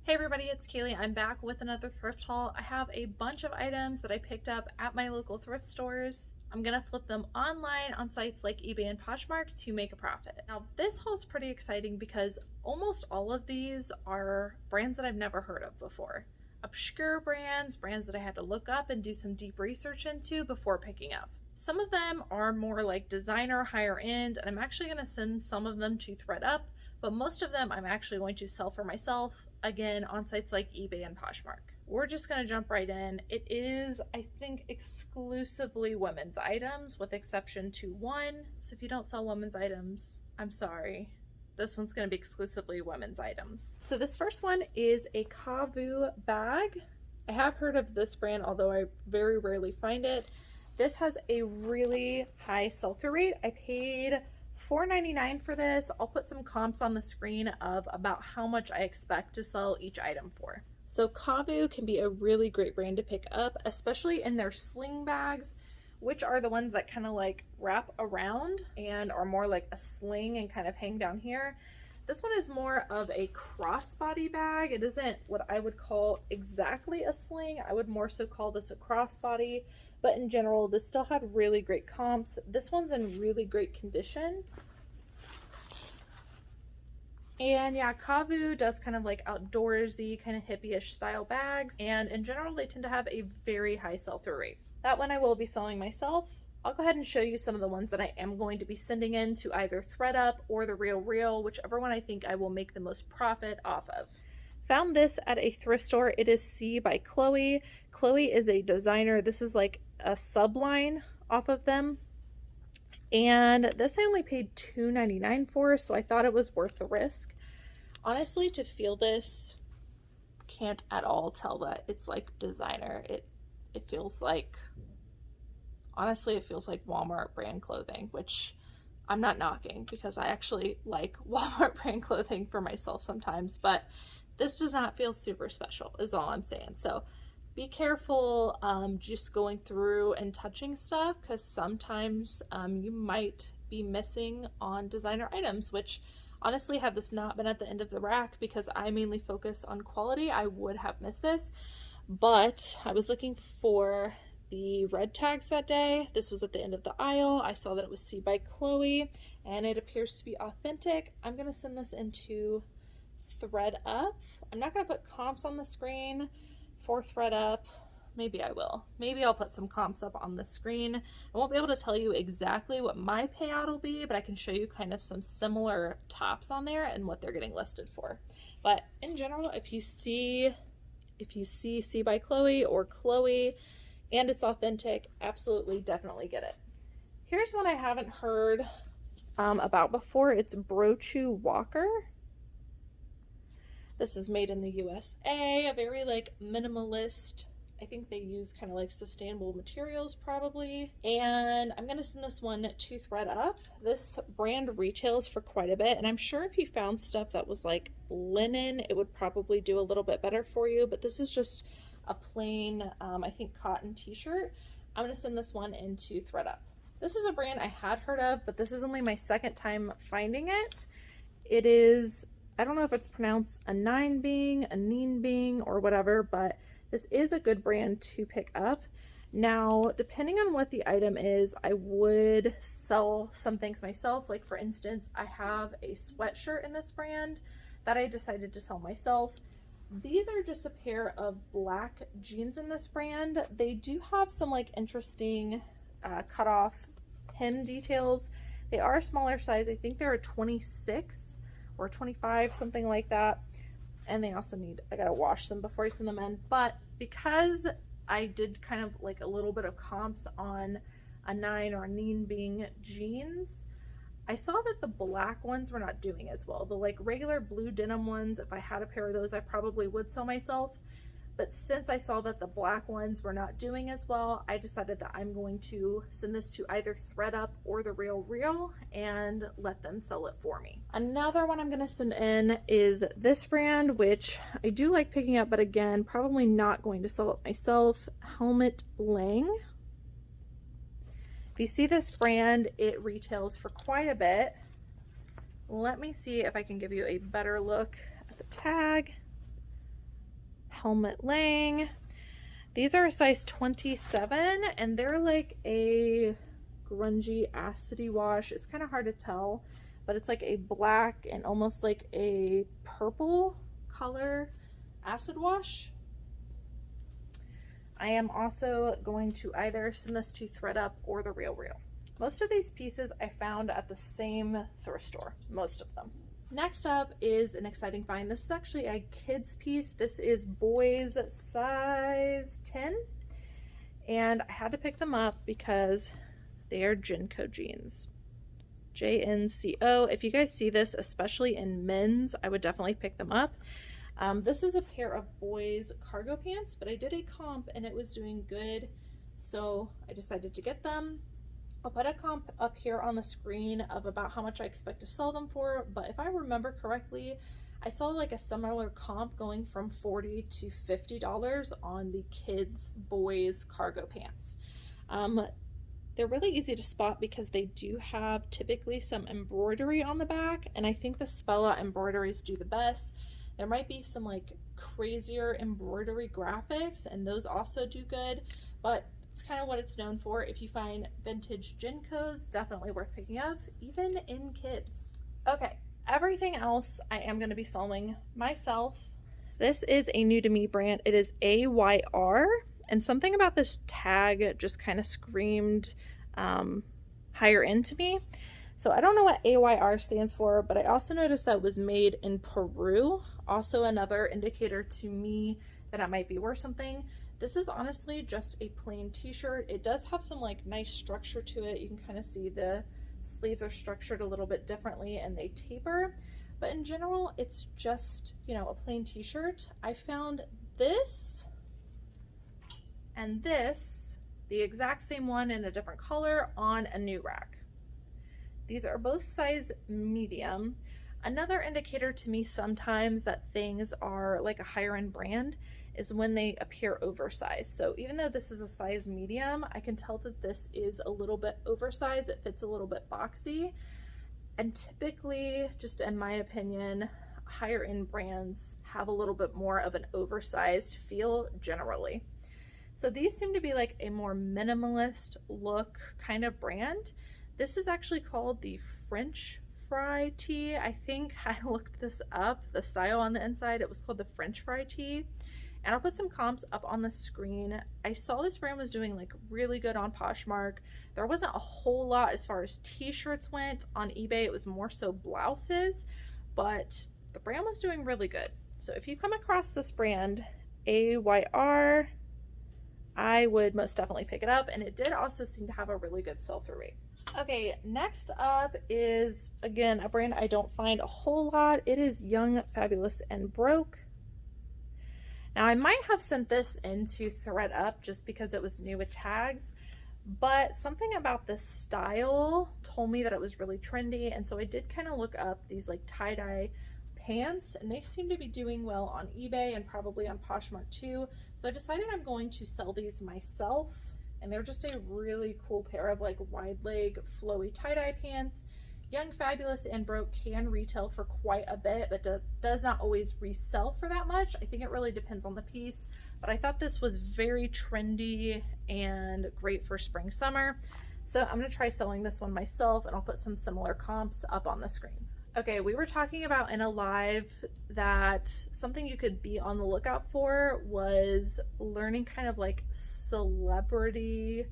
Hey everybody, it's Cayley. I'm back with another thrift haul. I have a bunch of items that I picked up at my local thrift stores. I'm gonna flip them online on sites like Ebay and Poshmark to make a profit. Now this haul is pretty exciting because almost all of these are brands that I've never heard of before. Obscure brands, brands that I had to look up and do some deep research into before picking up. Some of them are more like designer, higher end, and I'm actually gonna send some of them to ThredUp, but most of them I'm actually going to sell for myself, again, on sites like eBay and Poshmark. We're just gonna jump right in. It is, I think, exclusively women's items with exception to one. So if you don't sell women's items, I'm sorry. This one's gonna be exclusively women's items. So this first one is a Kavu bag. I have heard of this brand, although I very rarely find it. This has a really high sell-through rate. I paid $4.99 for this. I'll put some comps on the screen of about how much I expect to sell each item for. So Kavu can be a really great brand to pick up, especially in their sling bags, which are the ones that kind of like wrap around and are more like a sling and kind of hang down here. This one is more of a crossbody bag. It isn't what I would call exactly a sling. I would more so call this a crossbody, but in general, this still had really great comps. This one's in really great condition. And yeah, Kavu does kind of like outdoorsy, kind of hippie-ish style bags. And in general, they tend to have a very high sell-through rate. That one I will be selling myself. I'll go ahead and show you some of the ones that I am going to be sending in to either ThredUp or The Real, whichever one I think I will make the most profit off of. Found this at a thrift store. It is C by Chloe. Chloe is a designer. This is like a subline off of them. And this I only paid $2.99 for, so I thought it was worth the risk. Honestly, to feel this, can't at all tell that it's like designer. It feels like, honestly, it feels like Walmart brand clothing, which I'm not knocking because I actually like Walmart brand clothing for myself sometimes, but this does not feel super special is all I'm saying. So be careful just going through and touching stuff, because sometimes you might be missing on designer items, which honestly, had this not been at the end of the rack, because I mainly focus on quality, I would have missed this. But I was looking for the red tags that day. This was at the end of the aisle. I saw that it was C by Chloe and it appears to be authentic. I'm gonna send this into ThredUp. I'm not gonna put comps on the screen for ThredUp. Maybe I will. Maybe I'll put some comps up on the screen. I won't be able to tell you exactly what my payout will be, but I can show you kind of some similar tops on there and what they're getting listed for. But in general, if you see C by Chloe or Chloe and it's authentic, absolutely, definitely get it. Here's one I haven't heard about before. It's Brochu Walker. This is made in the USA, a very like minimalist. I think they use kind of like sustainable materials probably. And I'm gonna send this one to ThredUp. This brand retails for quite a bit, and I'm sure if you found stuff that was like linen, it would probably do a little bit better for you, but this is just a plain, I think cotton t-shirt. I'm gonna send this one into ThredUp. This is a brand I had heard of, but this is only my second time finding it. It is, I don't know if it's pronounced Anine, or whatever, but this is a good brand to pick up. Now, depending on what the item is, I would sell some things myself. Like for instance, I have a sweatshirt in this brand that I decided to sell myself. These are just a pair of black jeans in this brand. They do have some like interesting cut off hem details. They are a smaller size. I think they're a 26 or 25, something like that. And they also need, I gotta wash them before I send them in. But because I did kind of like a little bit of comps on Anine or Anine being jeans, I saw that the black ones were not doing as well. The like regular blue denim ones, if I had a pair of those, I probably would sell myself. But since I saw that the black ones were not doing as well, I decided that I'm going to send this to either ThredUp or The Real and let them sell it for me. Another one I'm going to send in is this brand, which I do like picking up, but again, probably not going to sell it myself. Helmut Lang. If you see this brand, it retails for quite a bit. Let me see if I can give you a better look at the tag. Helmut Lang. These are a size 27 and they're like a grungy acidy wash. It's kind of hard to tell, but it's like a black and almost like a purple color acid wash. I am also going to either send this to ThredUp or The RealReal. Most of these pieces I found at the same thrift store, most of them. Next up is an exciting find. This is actually a kids piece. This is boys size 10. And I had to pick them up because they are JNCO jeans. JNCO. If you guys see this, especially in men's, I would definitely pick them up. This is a pair of boys cargo pants, but I did a comp and it was doing good, so I decided to get them. I'll put a comp up here on the screen of about how much I expect to sell them for, but if I remember correctly, I saw like a similar comp going from $40 to $50 on the kids boys cargo pants. They're really easy to spot because they do have typically some embroidery on the back, and I think the spell out embroideries do the best. There might be some like crazier embroidery graphics and those also do good, but it's kind of what it's known for. If you find vintage JNCOs, definitely worth picking up, even in kids. Okay, everything else I am going to be selling myself. This is a new to me brand. It is AYR, and something about this tag just kind of screamed higher end to me. So I don't know what AYR stands for, but I also noticed that it was made in Peru. Also another indicator to me that it might be worth something. This is honestly just a plain t-shirt. It does have some like nice structure to it. You can kind of see the sleeves are structured a little bit differently and they taper. But in general, it's just, you know, a plain t-shirt. I found this and this, the exact same one in a different color on a new rack. These are both size medium. Another indicator to me sometimes that things are like a higher end brand is when they appear oversized. So even though this is a size medium, I can tell that this is a little bit oversized. It fits a little bit boxy. And typically, just in my opinion, higher end brands have a little bit more of an oversized feel generally. So these seem to be like a more minimalist look kind of brand. This is actually called the French fry tee. I think I looked this up, the style on the inside, it was called the French fry tee. And I'll put some comps up on the screen. I saw this brand was doing like really good on Poshmark. There wasn't a whole lot as far as t-shirts went. On eBay, it was more so blouses, but the brand was doing really good. So if you come across this brand, AYR, I would most definitely pick it up. And it did also seem to have a really good sell-through rate. Okay, next up is, again, a brand I don't find a whole lot. It is Young, Fabulous, and Broke. Now, I might have sent this into ThredUp just because it was new with tags, but something about this style told me that it was really trendy, and so I did kind of look up these like tie-dye pants, and they seem to be doing well on eBay and probably on Poshmark too. So I decided I'm going to sell these myself, and they're just a really cool pair of like wide leg flowy tie-dye pants. Young, Fabulous, and Broke can retail for quite a bit, but does not always resell for that much. I think it really depends on the piece, but I thought this was very trendy and great for spring, summer. So I'm gonna try selling this one myself, and I'll put some similar comps up on the screen. Okay, we were talking about in a live that something you could be on the lookout for was learning kind of like celebrity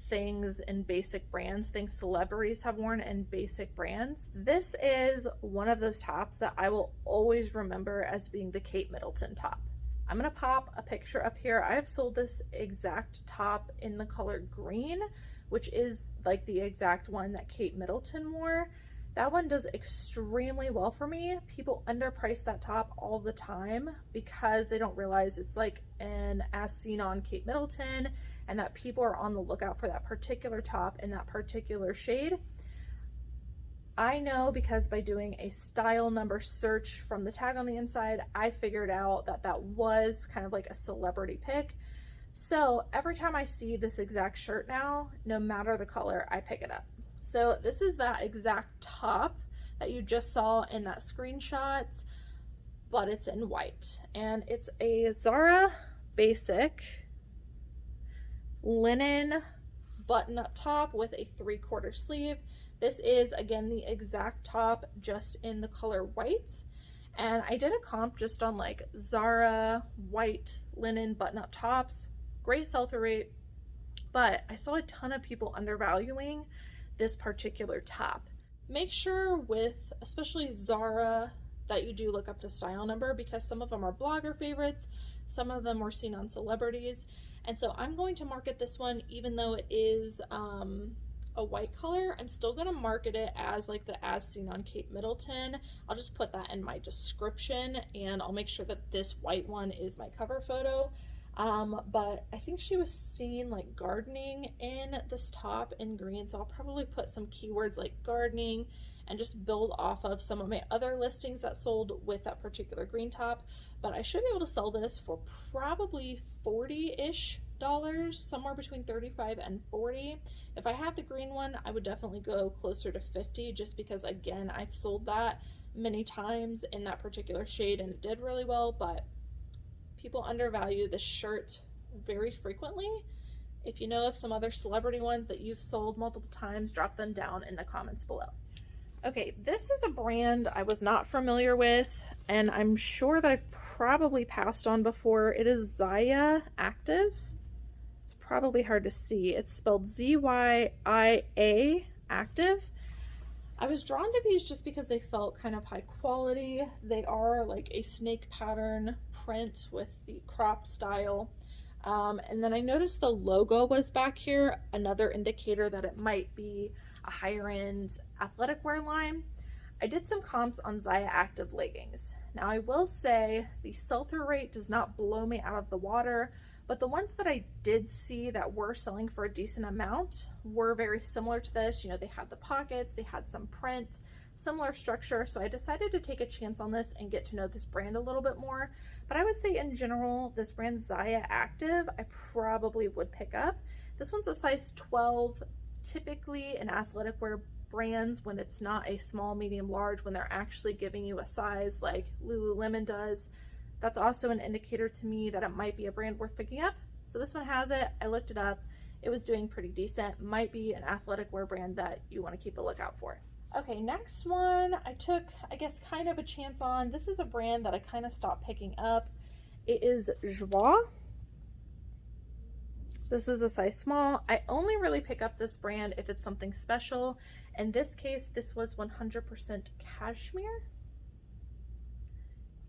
things in basic brands, things celebrities have worn in basic brands. This is one of those tops that I will always remember as being the Kate Middleton top. I'm gonna pop a picture up here. I have sold this exact top in the color green, which is like the exact one that Kate Middleton wore. That one does extremely well for me. People underprice that top all the time because they don't realize it's like an as seen on Kate Middleton, and that people are on the lookout for that particular top in that particular shade. I know because by doing a style number search from the tag on the inside, I figured out that that was kind of like a celebrity pick. So every time I see this exact shirt now, no matter the color, I pick it up. So this is that exact top that you just saw in that screenshot, but it's in white. And it's a Zara basic linen button-up top with a 3/4 sleeve. This is, again, the exact top, just in the color white. And I did a comp just on like Zara white linen button-up tops. Great sell-through rate, but I saw a ton of people undervaluing this particular top. Make sure with, especially Zara, that you do look up the style number, because some of them are blogger favorites, some of them were seen on celebrities. And so I'm going to market this one, even though it is a white color, I'm still going to market it as like the as seen on Kate Middleton. I'll just put that in my description, and I'll make sure that this white one is my cover photo. But I think she was seen like gardening in this top in green, so I'll probably put some keywords like gardening and just build off of some of my other listings that sold with that particular green top. But I should be able to sell this for probably $40-ish, somewhere between 35 and 40. If I had the green one, I would definitely go closer to 50, just because, again, I've sold that many times in that particular shade and it did really well. But people undervalue this shirt very frequently. If you know of some other celebrity ones that you've sold multiple times, drop them down in the comments below. Okay, this is a brand I was not familiar with, and I'm sure that I've probably passed on before. It is Zyia Active. It's probably hard to see. It's spelled Z-Y-I-A Active. I was drawn to these just because they felt kind of high quality. They are like a snake pattern print with the crop style. And then I noticed the logo was back here, another indicator that it might be a higher end athletic wear line. I did some comps on Zyia Active leggings. Now I will say the sell-through rate does not blow me out of the water, but the ones that I did see that were selling for a decent amount were very similar to this. You know, they had the pockets, they had some print, similar structure. So I decided to take a chance on this and get to know this brand a little bit more. But I would say in general, this brand Zyia Active, I probably would pick up. This one's a size 12. Typically in athletic wear brands, when it's not a small, medium, large, when they're actually giving you a size like Lululemon does, that's also an indicator to me that it might be a brand worth picking up. So this one has it. I looked it up. It was doing pretty decent. Might be an athletic wear brand that you want to keep a lookout for. Okay, next one I took, I guess, kind of a chance on. This is a brand that I kind of stopped picking up. It is Joie. This is a size small. I only really pick up this brand if it's something special. In this case, this was 100% cashmere.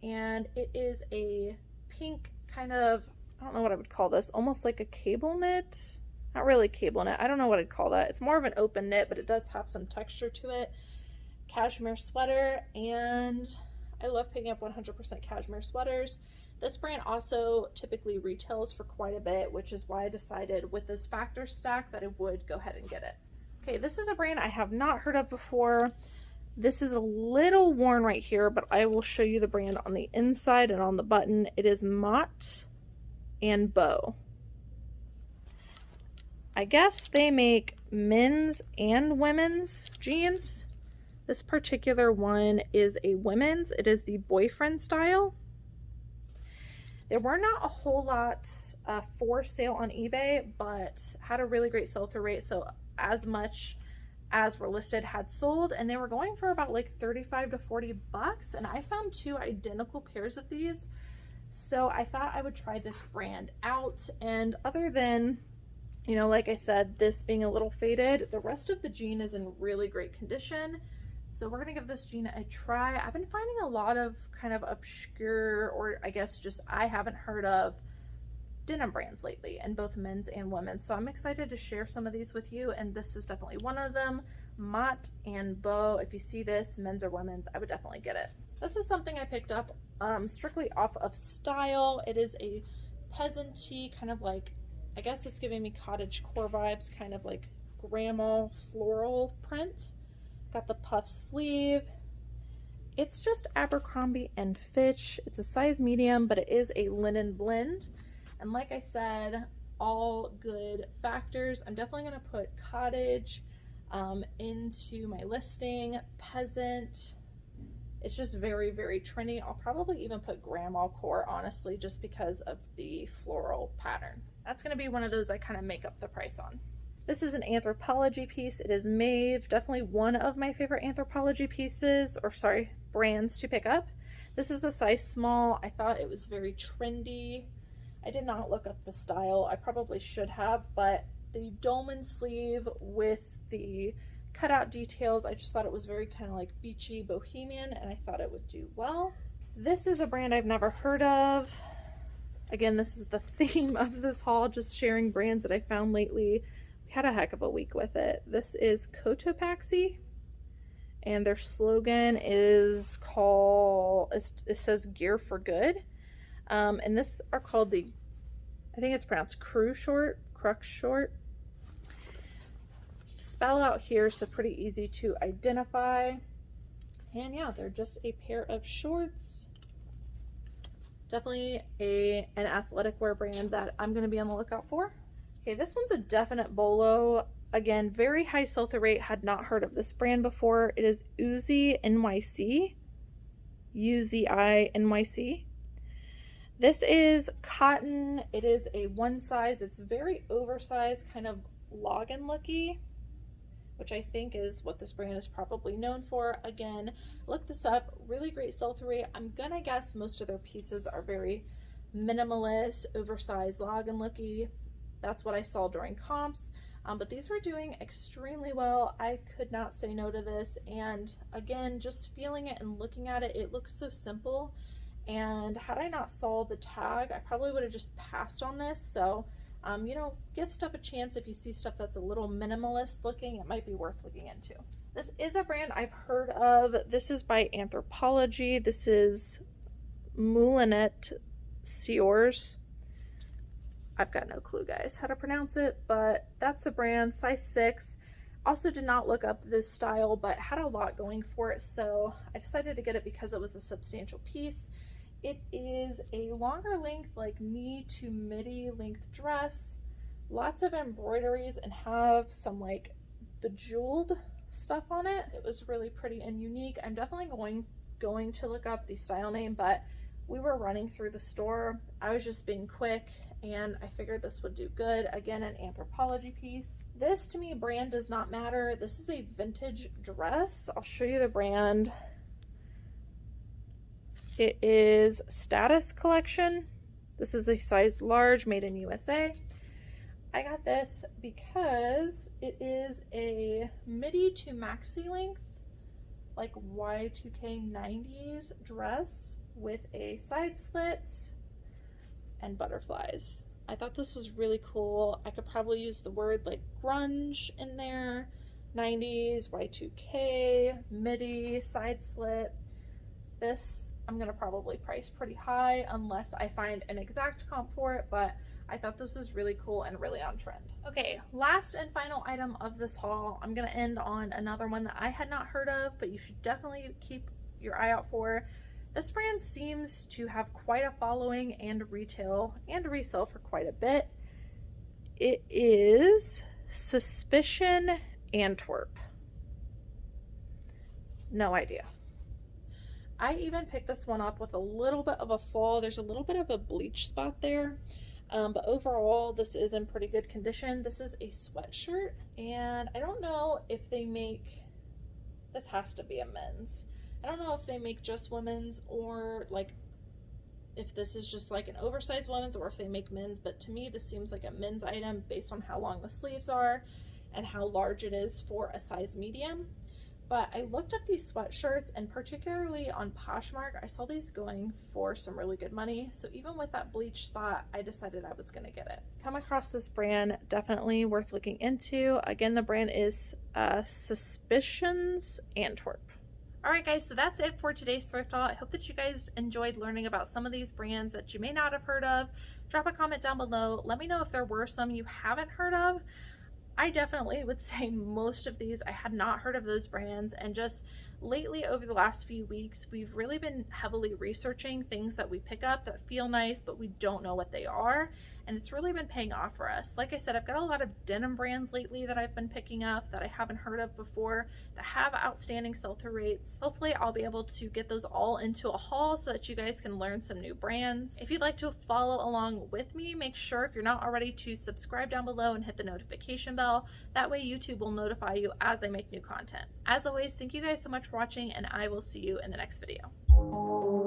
And it is a pink kind of, I don't know what I would call this, almost like a cable knit. Not really cable knit, I don't know what I'd call that. It's more of an open knit, but it does have some texture to it. Cashmere sweater, and I love picking up 100% cashmere sweaters. This brand also typically retails for quite a bit, which is why I decided with this factor stack that I would go ahead and get it. Okay, this is a brand I have not heard of before. This is a little worn right here, but I will show you the brand on the inside and on the button. It is Mott and Bow. I guess they make men's and women's jeans. This particular one is a women's. It is the boyfriend style. There were not a whole lot for sale on eBay, but had a really great sell-through rate. So as much as were listed had sold, and they were going for about like 35 to 40 bucks. And I found two identical pairs of these. So I thought I would try this brand out. And other than, you know, like I said, this being a little faded, the rest of the jean is in really great condition. So we're gonna give this jean a try. I've been finding a lot of kind of obscure, or I guess just I haven't heard of, denim brands lately, in both men's and women's. So I'm excited to share some of these with you, and this is definitely one of them. Mott and Bow. If you see this, men's or women's, I would definitely get it. This was something I picked up strictly off of style. It is a peasant-y, kind of like, I guess it's giving me cottagecore vibes, kind of like grandma floral print. Got the puff sleeve. It's just Abercrombie and Fitch. It's a size medium, but it is a linen blend. And like I said, all good factors. I'm definitely going to put cottage into my listing. Peasant It's just very, very trendy. I'll probably even put grandma core, honestly, just because of the floral pattern. That's going to be one of those I kind of make up the price on. This is an Anthropologie piece. It is Maeve, definitely one of my favorite Anthropologie pieces, or sorry, brands to pick up. This is a size small. I thought it was very trendy. I did not look up the style. I probably should have, but the dolman sleeve with the cutout details, I just thought it was very kind of like beachy bohemian, and I thought it would do well. This is a brand I've never heard of. Again, this is the theme of this haul, just sharing brands that I found lately. We had a heck of a week with it. This is Cotopaxi, and their slogan is it says gear for good. And this are called the, I think it's pronounced crux short. Spell out here, so pretty easy to identify. And yeah, they're just a pair of shorts. Definitely an athletic wear brand that I'm going to be on the lookout for. Okay, this one's a definite BOLO. Again, very high sell-through rate. Had not heard of this brand before. It is Uzi NYC. UZI NYC. This is cotton. It is a one size. It's very oversized, kind of login looky, which I think is what this brand is probably known for. Again, look this up. Really great sell-through rate. I'm gonna guess most of their pieces are very minimalist, oversized, login looky. That's what I saw during comps. But these were doing extremely well. I could not say no to this. And again, just feeling it and looking at it, it looks so simple. And had I not saw the tag, I probably would have just passed on this. So you know, give stuff a chance. If you see stuff that's a little minimalist looking, it might be worth looking into. This is a brand I've heard of. This is by Anthropologie. This is Moulinet Sieurs. I've got no clue, guys, how to pronounce it, but that's the brand, size 6. Also did not look up this style, but had a lot going for it, so I decided to get it because it was a substantial piece. It is a longer length, like knee to midi length dress, lots of embroideries, and have some like bejeweled stuff on it. It was really pretty and unique. I'm definitely going to look up the style name, but we were running through the store. I was just being quick, and I figured this would do good. Again, an Anthropologie piece. This, to me, brand does not matter. This is a vintage dress. I'll show you the brand. It is Status Collection. This is a size large, made in USA. I got this because it is a midi to maxi length, like Y2K 90s dress with a side slit and butterflies. I thought this was really cool. I could probably use the word like grunge in there. 90s, Y2K, midi, side slit. This I'm gonna probably price pretty high unless I find an exact comp for it, but I thought this was really cool and really on trend. Okay, last and final item of this haul. I'm gonna end on another one that I had not heard of, but you should definitely keep your eye out for. This brand seems to have quite a following and retail and resell for quite a bit. It is Suspicion Antwerp. No idea. I even picked this one up with a little bit of a fall. There's a little bit of a bleach spot there, but overall this is in pretty good condition. This is a sweatshirt, and I don't know if they make, this has to be a men's. I don't know if they make just women's, or like if this is just like an oversized women's, or if they make men's, but to me this seems like a men's item based on how long the sleeves are and how large it is for a size medium. But I looked up these sweatshirts, and particularly on Poshmark, I saw these going for some really good money. So even with that bleach spot, I decided I was gonna get it. Come across this brand, definitely worth looking into. Again, the brand is Suspicions Antwerp. Alright guys, so that's it for today's thrift haul. I hope that you guys enjoyed learning about some of these brands that you may not have heard of. Drop a comment down below. Let me know if there were some you haven't heard of. I definitely would say most of these I had not heard of those brands, and just lately over the last few weeks we've really been heavily researching things that we pick up that feel nice but we don't know what they are, and it's really been paying off for us. Like I said, I've got a lot of denim brands lately that I've been picking up that I haven't heard of before that have outstanding sell-through rates. Hopefully I'll be able to get those all into a haul so that you guys can learn some new brands. If you'd like to follow along with me, make sure if you're not already to subscribe down below and hit the notification bell. That way YouTube will notify you as I make new content. As always, thank you guys so much for watching, and I will see you in the next video.